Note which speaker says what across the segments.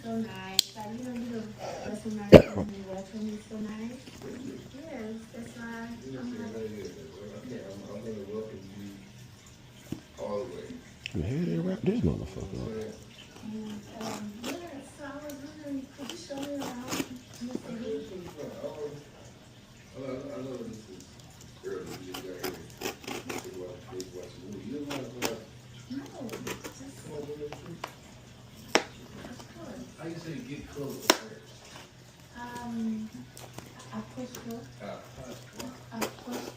Speaker 1: so nice. Like, you got some nice and you welcome me so nice. Yes, that's why I'm like,
Speaker 2: I'm gonna welcome you all the way.
Speaker 3: Man, they wrap this motherfucker up.
Speaker 1: yeah, so I was wondering, could you show me around in the city?
Speaker 2: I know this is early. We just got here. Think about watch a movie. You don't want to go out.
Speaker 1: No, just,
Speaker 2: Come on, go to
Speaker 1: of course.
Speaker 2: How you say get close first?
Speaker 1: I pushed you. I pushed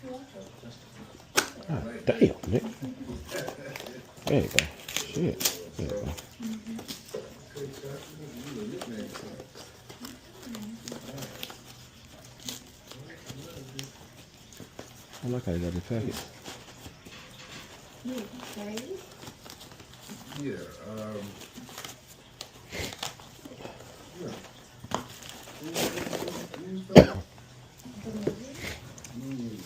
Speaker 1: you.
Speaker 3: God damn, nigga. There you go. Shit. There you go. I like how you got the package.
Speaker 1: You okay?
Speaker 2: Yeah.
Speaker 1: The movie?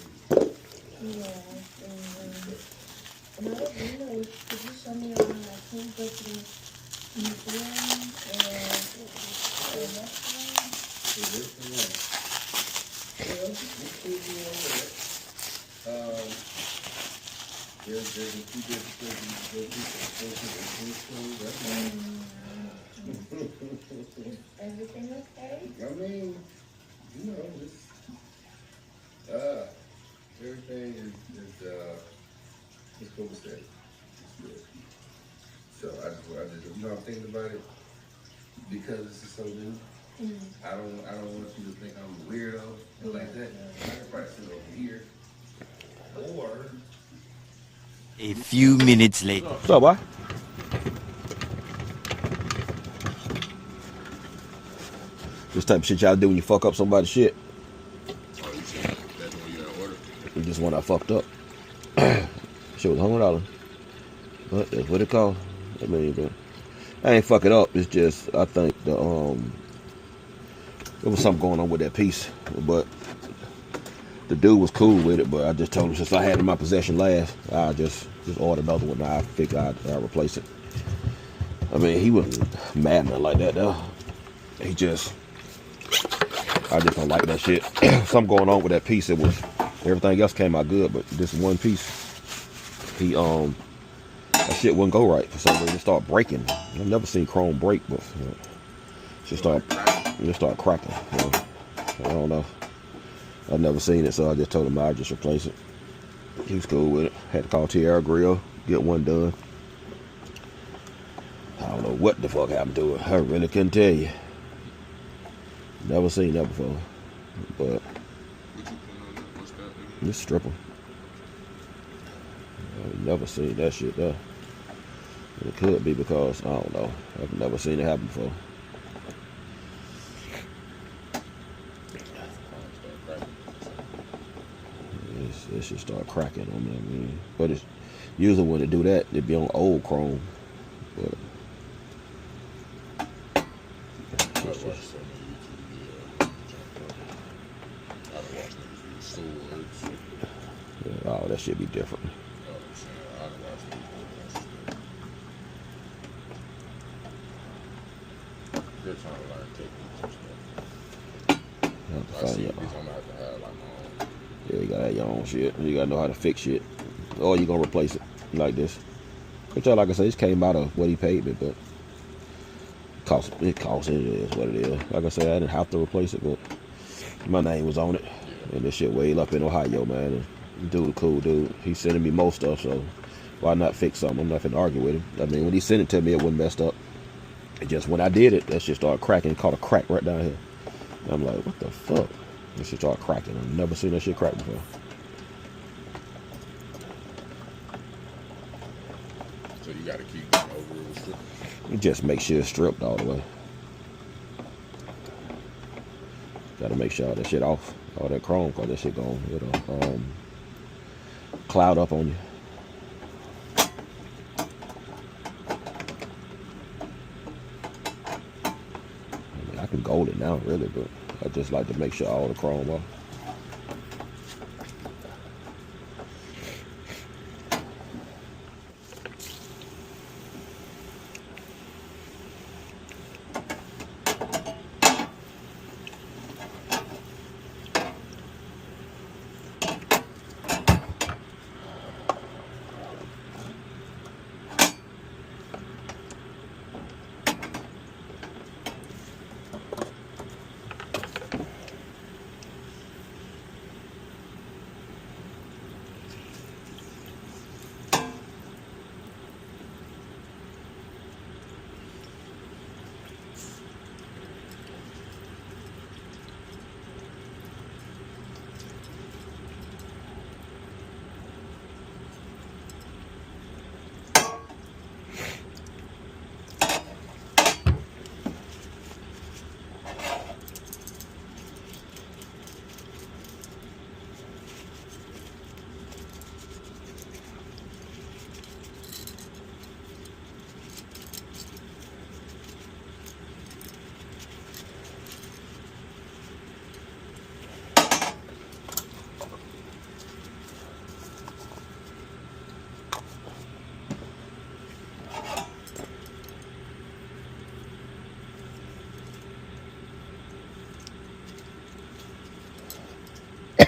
Speaker 1: Yes. Another window, could you show me around, like, can you go to the museum or the restaurant?
Speaker 2: There's a few different places
Speaker 1: Is everything okay?
Speaker 2: I mean, you know, it's, everything is copacetic. It's good. So I just, you know, I'm thinking about it because this is so new. I don't want you to think I'm a weirdo and like that. I can probably sit over here, or
Speaker 4: A few minutes later.
Speaker 3: What's up, boy? This type of shit y'all do when you fuck up somebody's shit.
Speaker 2: oh, you said that's when you got order.
Speaker 3: You just one I fucked up. Shit was $100. But that's what it cost. I mean, but I ain't fuck it up. It's just I think there was something going on with that piece. But the dude was cool with it, but I just told him since I had it in my possession last, I just ordered another one. I figured I'd replace it. I mean, he wasn't mad nothing like that though. I just don't like that shit. Something going on with that piece. It was everything else came out good, but this one piece, that shit wouldn't go right for some reason. It started breaking. I've never seen chrome break, but it just started cracking. I don't know. I've never seen it, so I just told him I'd just replace it. He was cool with it. Had to call Tierra Grill, get one done. I don't know what the fuck happened to it. I really couldn't tell you. Never seen that before. But this stripper. I've never seen that shit though. It could be because, I don't know. I've never seen it happen before. It should start cracking on me. I mean, but it's usually when they do that, it'd be on old chrome. But oh, that should be different.
Speaker 2: They're trying to learn techniques and stuff. I see these, I'm gonna have to have like my own.
Speaker 3: Yeah, you gotta have your own shit. You gotta know how to fix shit. Or you gonna replace it like this. Which, like I say, this came out of what he paid me, but it cost it is what it is. Like I said, I didn't have to replace it, but my name was on it. And this shit way up in Ohio, man. And dude, cool dude. He's sending me most stuff, so why not fix something? I'm not gonna argue with him. I mean, when he sent it to me, it wasn't messed up. It just, when I did it, that shit started cracking. It caught a crack right down here. And I'm like, what the fuck? That shit started cracking. I've never seen that shit crack before.
Speaker 2: So you gotta keep going over it with strip.
Speaker 3: You just make sure it's stripped all the way. Gotta make sure all that shit off. All that chrome, cause that shit gonna, cloud up on you. I mean, I can gold it now, really, but I just like to make sure all the chrome off.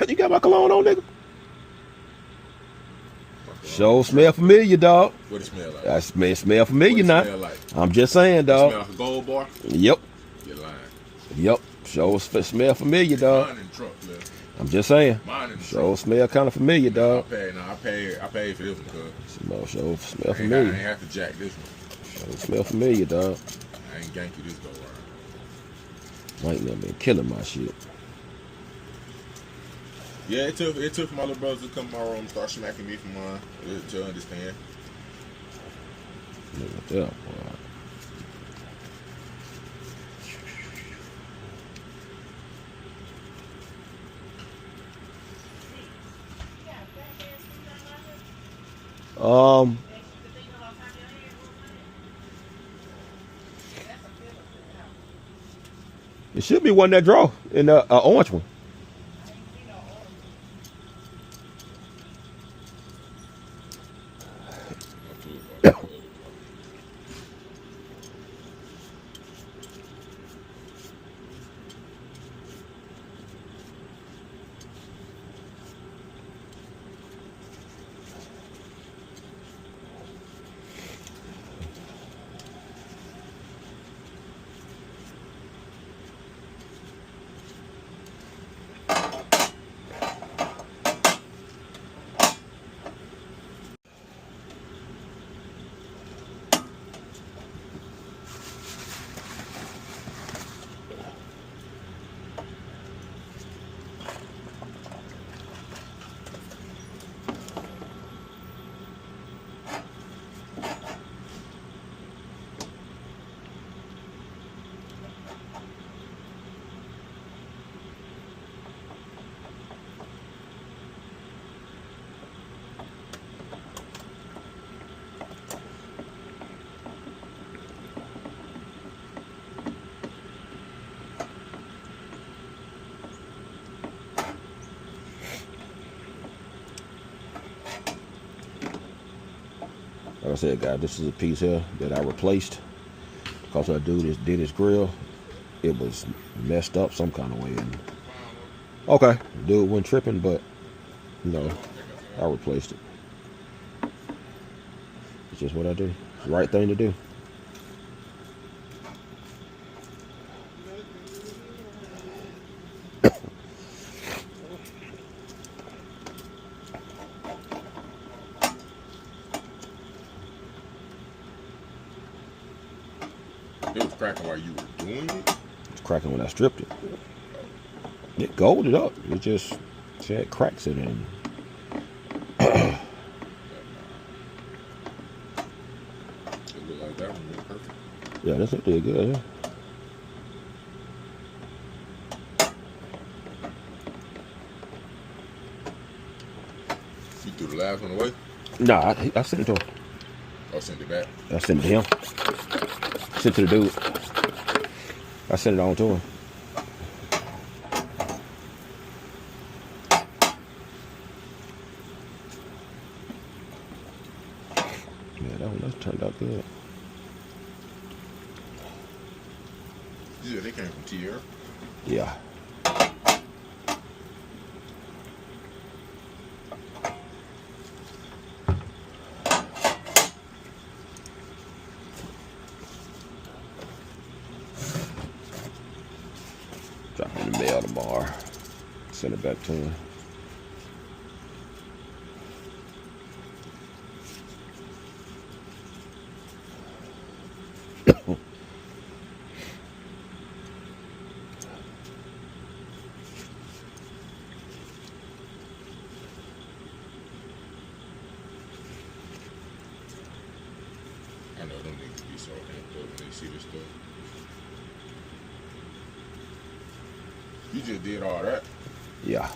Speaker 3: You got my cologne on, nigga? Sure smell familiar, dog.
Speaker 5: What it smell like?
Speaker 3: That smell familiar
Speaker 5: What
Speaker 3: now.
Speaker 5: it smell like?
Speaker 3: I'm just saying,
Speaker 5: It smell
Speaker 3: dog.
Speaker 5: like a gold bar?
Speaker 3: Yep.
Speaker 5: You're lying.
Speaker 3: Yep. Sure smell familiar, dog.
Speaker 5: Mine in the trunk, man.
Speaker 3: I'm just saying.
Speaker 5: Mine in the
Speaker 3: Sure
Speaker 5: trunk.
Speaker 3: smell kind of familiar,
Speaker 5: I
Speaker 3: dog.
Speaker 5: paid for this one, cuz.
Speaker 3: Sure smell
Speaker 5: I
Speaker 3: familiar.
Speaker 5: ain't have to jack this one.
Speaker 3: Sure smell familiar, dog.
Speaker 5: I ain't gank you this go around.
Speaker 3: Mike done been killing my shit.
Speaker 5: Yeah, it took my little brothers to come to my room and start smacking me for mine to understand.
Speaker 3: Look at that, boy. It should be one that draw in the orange one. Like I said, guys, this is a piece here that I replaced because I did this grill. It was messed up some kind of way. And okay, dude wasn't tripping, but you know, I replaced it. It's just what I do. It's the right thing to do.
Speaker 5: It was cracking while you were doing it?
Speaker 3: It's cracking when I stripped it. It golded up. It just had cracks in it.
Speaker 5: It looked like that one was perfect.
Speaker 3: Yeah, that's it. Did good. Yeah.
Speaker 5: You threw the last one away?
Speaker 3: Nah, I sent it to him.
Speaker 5: Or sent it back?
Speaker 3: I sent it to him. Sent it to the dude. I sent it on to him. Yeah, that turned out good.
Speaker 5: Yeah, they came from Tierra.
Speaker 3: Yeah. Drop it in the mail tomorrow. Send it back to him.
Speaker 5: I know them niggas be so amped up when they see this stuff. You just did all that.
Speaker 3: Yeah.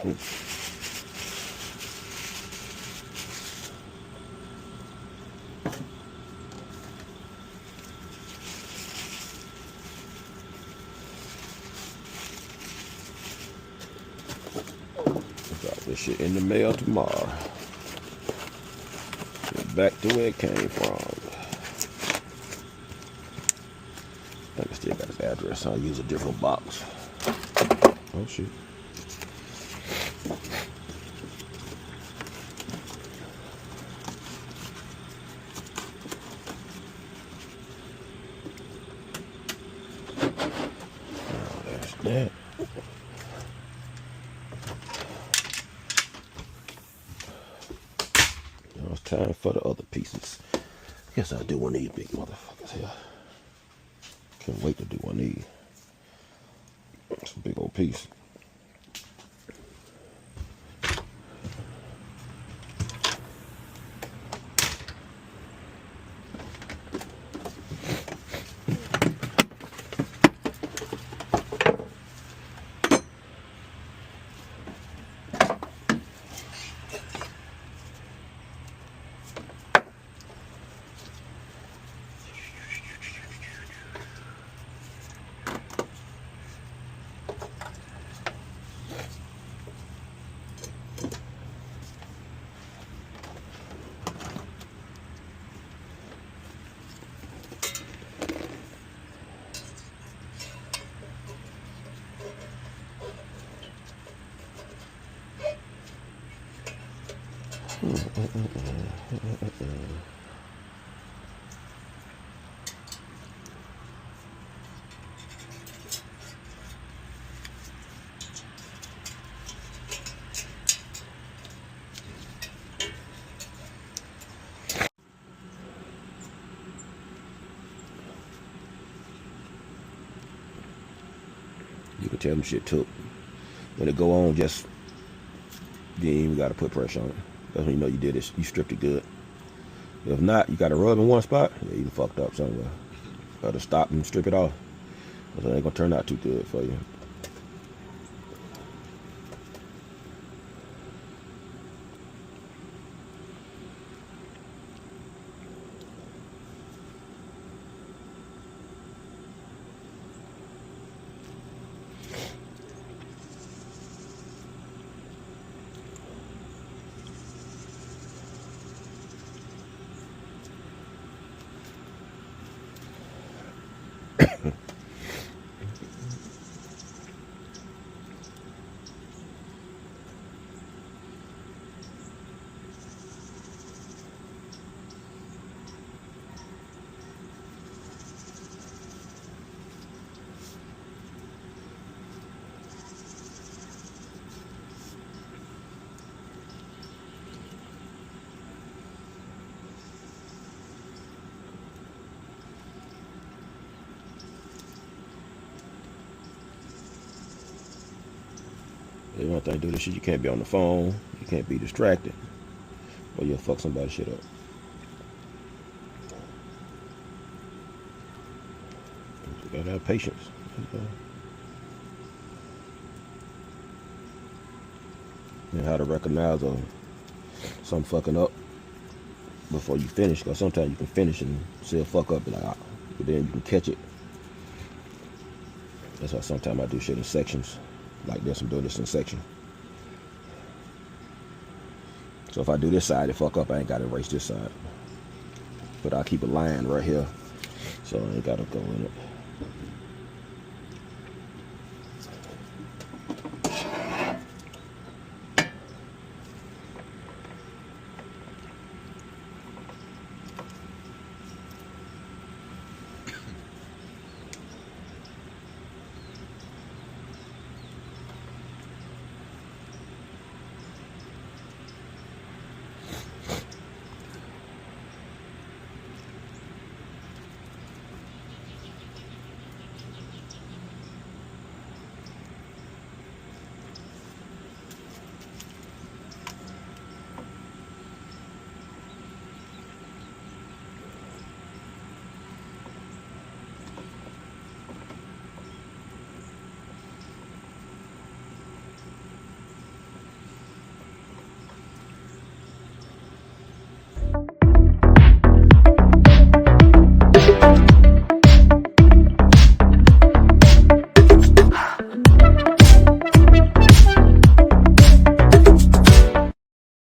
Speaker 3: Drop this shit in the mail tomorrow. Get back to where it came from. I think I still got his address. I'll use a different box. Oh shit. Oh, that's that. Now it's time for the other pieces. Guess I'll do one of these big motherfuckers here. Can't wait to do one of these. It's a big old piece. You can tell them shit took. When it go on, just you ain't even gotta put pressure on it. That's when you know you did it. You stripped it good. If not, you gotta rub in one spot. Yeah, you fucked up somewhere. Gotta stop and strip it off. It ain't gonna turn out too good for you. The one thing do this shit, you can't be on the phone, you can't be distracted, or you'll fuck somebody's shit up. You gotta have patience. And how to recognize something fucking up before you finish, because sometimes you can finish and still fuck up, but then you can catch it. That's why sometimes I do shit in sections. Like this, I'm doing this in section. So if I do this side and fuck up, I ain't gotta erase this side. But I'll keep a line right here, so I ain't gotta go in it.